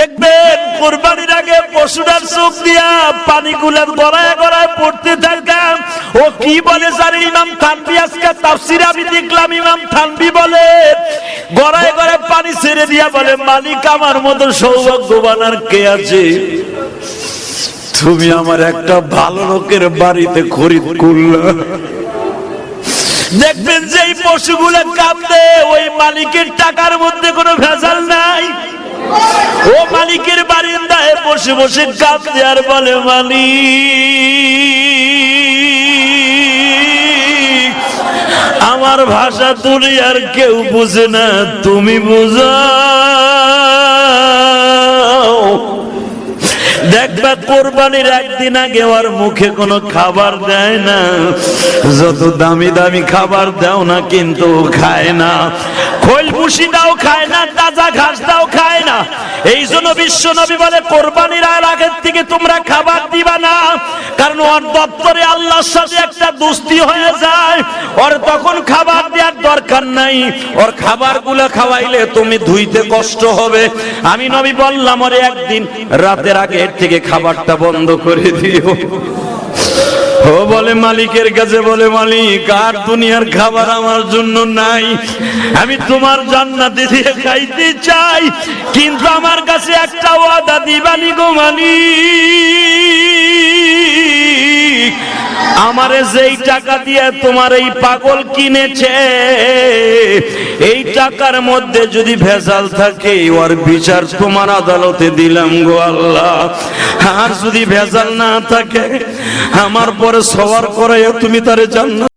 দেখবেন কুরবানির আগে পশুটার চোখ দিয়া পানিগুলো গড়ায় গড়ায় পড়তে থাকে। ও কি বলে জানি ইমাম থানভী আজকে তাফসীরে আমি দেখলাম ইমাম থানভী বলে গড়ায় গড়ায় পানি ছেড়ে দিয়া বলে, মালিক আমার মতো সৌভাগ্যবান আর কে আছে? তুমি আমার একটা ভালো লোকের বাড়িতে খরিদ করলা। দেখবেন যে এই পশুগুলো কাঁদে ওই মালিকের টাকার মধ্যে কোনো ভেজাল নাই। ও মালিকের বারিন্দায় বসে বসে কাঁদে আর বলে, মালিক আমার ভাষা দুনিয়ার কেউ বুঝে না, তুমি বুঝাও। দেখবা কোরবানির একদিন আগে ওর মুখে কোনো খাবার দেয় না, যত দামি দামি খাবার দাও না কিন্তু খায় না, খোল ভুসি দাও খায় না, তাজা ঘাস দাও খায় না। এই জন্য বিশ্ব নবী বলে কোরবানির আগের থেকে তোমরা খাবার দিবা না, কারণ ওর দপ্তরে আল্লাহর সাথে একটা দোস্তি হয়ে যায়, ওর তখন খাবার দেওয়ার দরকার নাই। ওর খাবারগুলো খাওয়াইলে তুমি ধুইতে কষ্ট হবে। আমি নবী বললাম ওরে একদিন রাতের আগে থেকে খাবারটা বন্ধ করে দিও। ও বলে মালিকের কাছে বলে, মালিক আর দুনিয়ার খাবার আমার জন্য নাই, আমি তোমার জান্নাতে দিয়ে খাইতে চাই, কিন্তু আমার কাছে একটা ওয়াদা দিবানি গো মালিক। আমারে যেই টাকা দিয়ে তোমার এই পাগল কিনেছে এই টাকার মধ্যে যদি ভেজাল থাকে ওর বিচার তোমার আদালতে দিলাম গো আল্লাহ। আর যদি ভেজাল না থাকে আমার পরে সওয়ার করে তুমি তারে জান্নাত